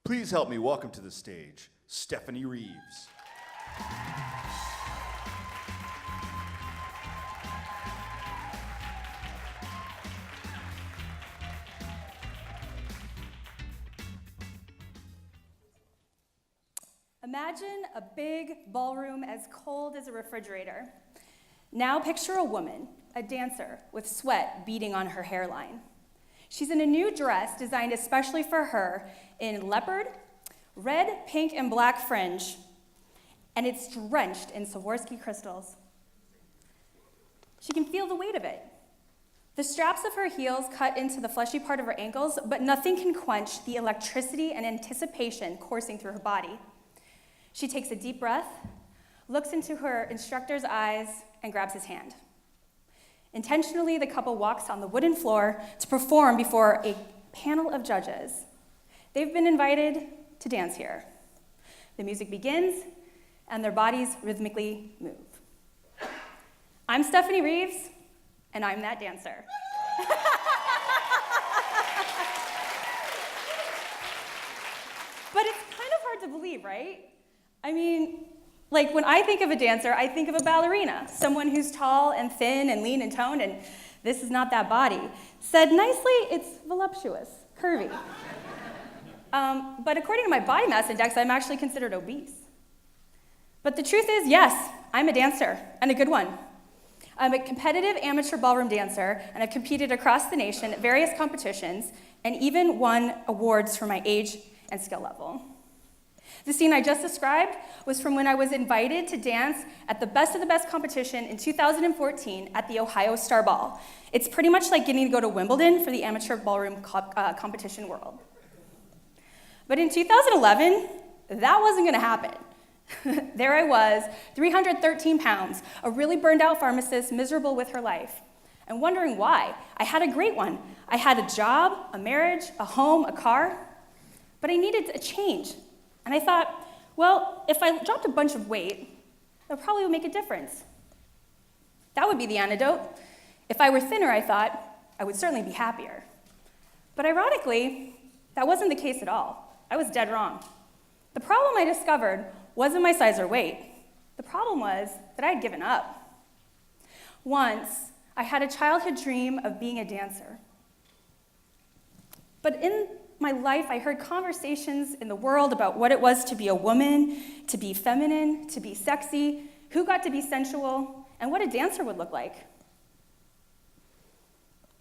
Please help me welcome to the stage, Stephanie Reeves. Imagine a big ballroom as cold as a refrigerator. Now picture a woman, a dancer, with sweat beading on her hairline. She's in a new dress designed especially for her in leopard, red, pink, and black fringe, and it's drenched in Swarovski crystals. She can feel the weight of it. The straps of her heels cut into the fleshy part of her ankles, but nothing can quench the electricity and anticipation coursing through her body. She takes a deep breath, looks into her instructor's eyes, and grabs his hand. Intentionally, the couple walks on the wooden floor to perform before a panel of judges. They've been invited to dance here. The music begins, and their bodies rhythmically move. I'm Stephanie Reeves, and I'm that dancer. But it's kind of hard to believe, right? I mean, like when I think of a dancer, I think of a ballerina, someone who's tall and thin and lean and toned, and this is not that body. Said nicely, it's voluptuous, curvy. But according to my body mass index, I'm actually considered obese. But the truth is, yes, I'm a dancer, and a good one. I'm a competitive amateur ballroom dancer, and I've competed across the nation at various competitions, and even won awards for my age and skill level. The scene I just described was from when I was invited to dance at the Best of the Best competition in 2014 at the Ohio Star Ball. It's pretty much like getting to go to Wimbledon for the amateur ballroom competition world. But in 2011, that wasn't gonna happen. There I was, 313 pounds, a really burned out pharmacist, miserable with her life, and wondering why. I had a great one. I had a job, a marriage, a home, a car, but I needed a change. And I thought, well, if I dropped a bunch of weight, that probably would make a difference. That would be the antidote. If I were thinner, I thought, I would certainly be happier. But ironically, that wasn't the case at all. I was dead wrong. The problem I discovered wasn't my size or weight. The problem was that I had given up. Once, I had a childhood dream of being a dancer. But in my life, I heard conversations in the world about what it was to be a woman, to be feminine, to be sexy, who got to be sensual, and what a dancer would look like.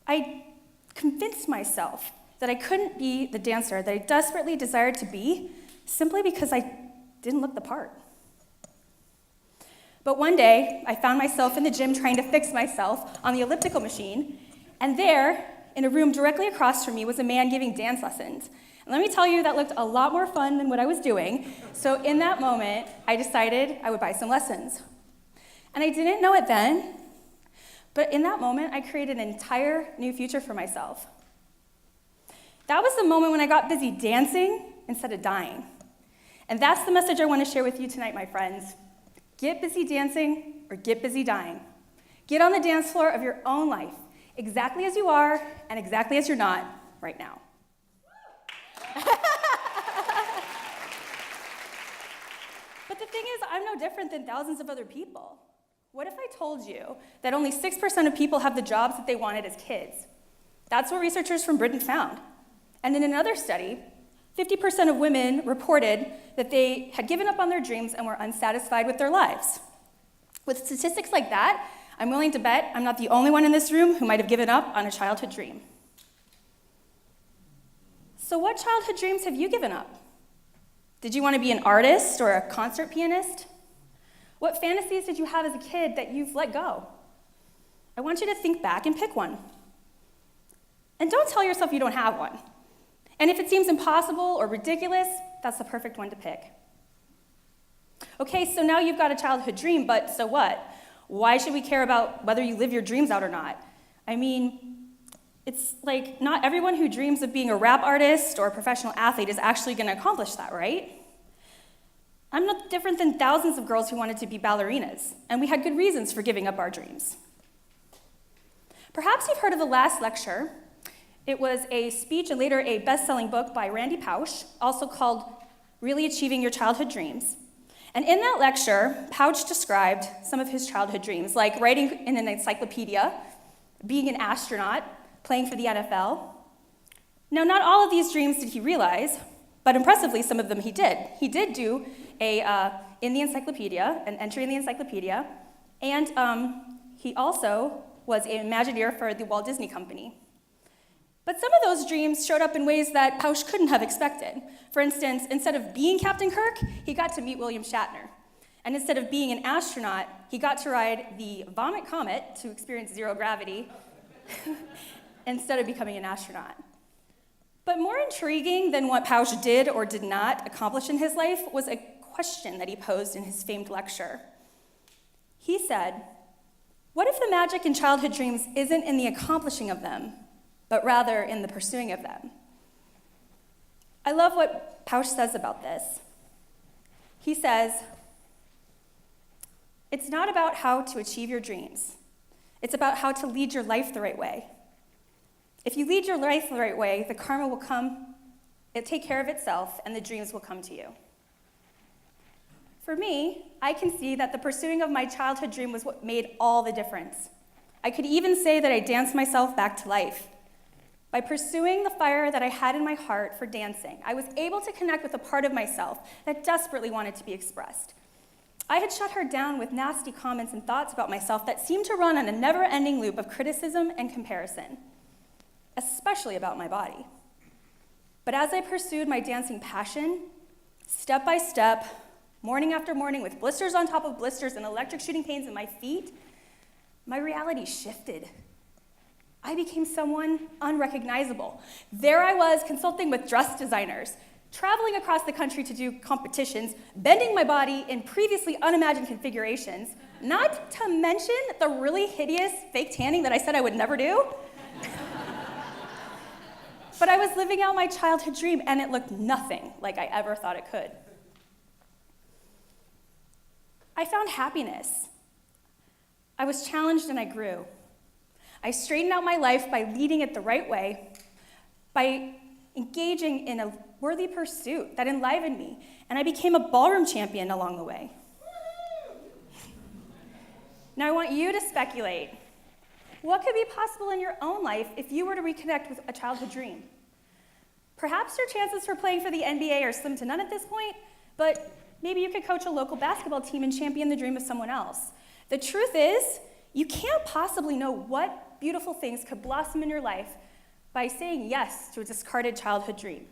I convinced myself that I couldn't be the dancer that I desperately desired to be simply because I didn't look the part. But one day, I found myself in the gym trying to fix myself on the elliptical machine, and there, in a room directly across from me, was a man giving dance lessons. And let me tell you, that looked a lot more fun than what I was doing. So in that moment, I decided I would buy some lessons. And I didn't know it then, but in that moment, I created an entire new future for myself. That was the moment when I got busy dancing instead of dying. And that's the message I want to share with you tonight, my friends. Get busy dancing or get busy dying. Get on the dance floor of your own life, exactly as you are and exactly as you're not right now. But the thing is, I'm no different than thousands of other people. What if I told you that only 6% of people have the jobs that they wanted as kids? That's what researchers from Britain found. And in another study, 50% of women reported that they had given up on their dreams and were unsatisfied with their lives. With statistics like that, I'm willing to bet I'm not the only one in this room who might have given up on a childhood dream. So what childhood dreams have you given up? Did you want to be an artist or a concert pianist? What fantasies did you have as a kid that you've let go? I want you to think back and pick one. And don't tell yourself you don't have one. And if it seems impossible or ridiculous, that's the perfect one to pick. Okay, so now you've got a childhood dream, but so what? Why should we care about whether you live your dreams out or not? I mean, it's like not everyone who dreams of being a rap artist or a professional athlete is actually going to accomplish that, right? I'm not different than thousands of girls who wanted to be ballerinas, and we had good reasons for giving up our dreams. Perhaps you've heard of the last lecture It was a speech and later a best-selling book by Randy Pausch, also called Really Achieving Your Childhood Dreams. And in that lecture, Pausch described some of his childhood dreams, like writing in an encyclopedia, being an astronaut, playing for the NFL. Now, not all of these dreams did he realize, but impressively, some of them he did. He did do in the encyclopedia, an entry in the encyclopedia, and he also was an Imagineer for the Walt Disney Company. But some of those dreams showed up in ways that Pausch couldn't have expected. For instance, instead of being Captain Kirk, he got to meet William Shatner. And instead of being an astronaut, he got to ride the Vomit Comet to experience zero gravity instead of becoming an astronaut. But more intriguing than what Pausch did or did not accomplish in his life was a question that he posed in his famed lecture. He said, "What if the magic in childhood dreams isn't in the accomplishing of them, but rather in the pursuing of them?" I love what Pausch says about this. He says, "It's not about how to achieve your dreams. It's about how to lead your life the right way. If you lead your life the right way, the karma will come, it'll take care of itself, and the dreams will come to you." For me, I can see that the pursuing of my childhood dream was what made all the difference. I could even say that I danced myself back to life. By pursuing the fire that I had in my heart for dancing, I was able to connect with a part of myself that desperately wanted to be expressed. I had shut her down with nasty comments and thoughts about myself that seemed to run on a never-ending loop of criticism and comparison, especially about my body. But as I pursued my dancing passion, step by step, morning after morning, with blisters on top of blisters and electric shooting pains in my feet, my reality shifted. I became someone unrecognizable. There I was consulting with dress designers, traveling across the country to do competitions, bending my body in previously unimagined configurations, not to mention the really hideous fake tanning that I said I would never do. But I was living out my childhood dream, and it looked nothing like I ever thought it could. I found happiness. I was challenged and I grew. I straightened out my life by leading it the right way, by engaging in a worthy pursuit that enlivened me, and I became a ballroom champion along the way. Now I want you to speculate. What could be possible in your own life if you were to reconnect with a childhood dream? Perhaps your chances for playing for the NBA are slim to none at this point, but maybe you could coach a local basketball team and champion the dream of someone else. The truth is, you can't possibly know what beautiful things could blossom in your life by saying yes to a discarded childhood dream.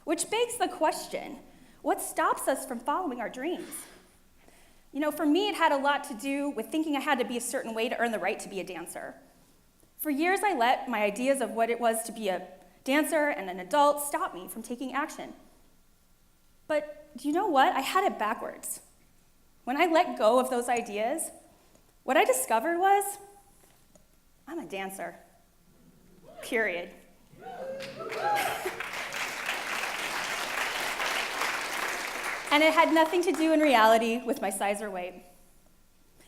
Which begs the question, what stops us from following our dreams? You know, for me, it had a lot to do with thinking I had to be a certain way to earn the right to be a dancer. For years, I let my ideas of what it was to be a dancer and an adult stop me from taking action. But do you know what? I had it backwards. When I let go of those ideas, what I discovered was, I'm a dancer, period. And it had nothing to do in reality with my size or weight.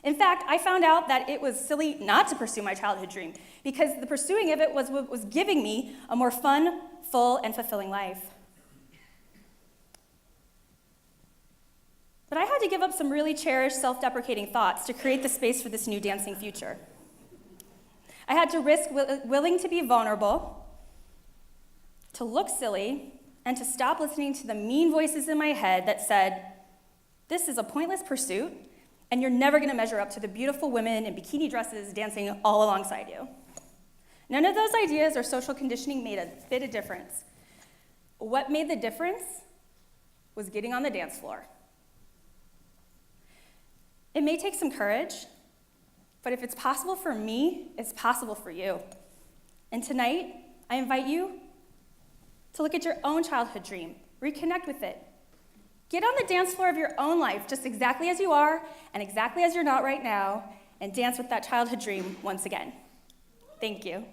In fact, I found out that it was silly not to pursue my childhood dream because the pursuing of it was what was giving me a more fun, full, and fulfilling life. But I had to give up some really cherished, self-deprecating thoughts to create the space for this new dancing future. I had to risk willing to be vulnerable, to look silly, and to stop listening to the mean voices in my head that said, "This is a pointless pursuit, and you're never going to measure up to the beautiful women in bikini dresses dancing all alongside you." None of those ideas or social conditioning made a bit of difference. What made the difference was getting on the dance floor. It may take some courage, but if it's possible for me, it's possible for you. And tonight, I invite you to look at your own childhood dream, reconnect with it. Get on the dance floor of your own life, just exactly as you are and exactly as you're not right now, and dance with that childhood dream once again. Thank you.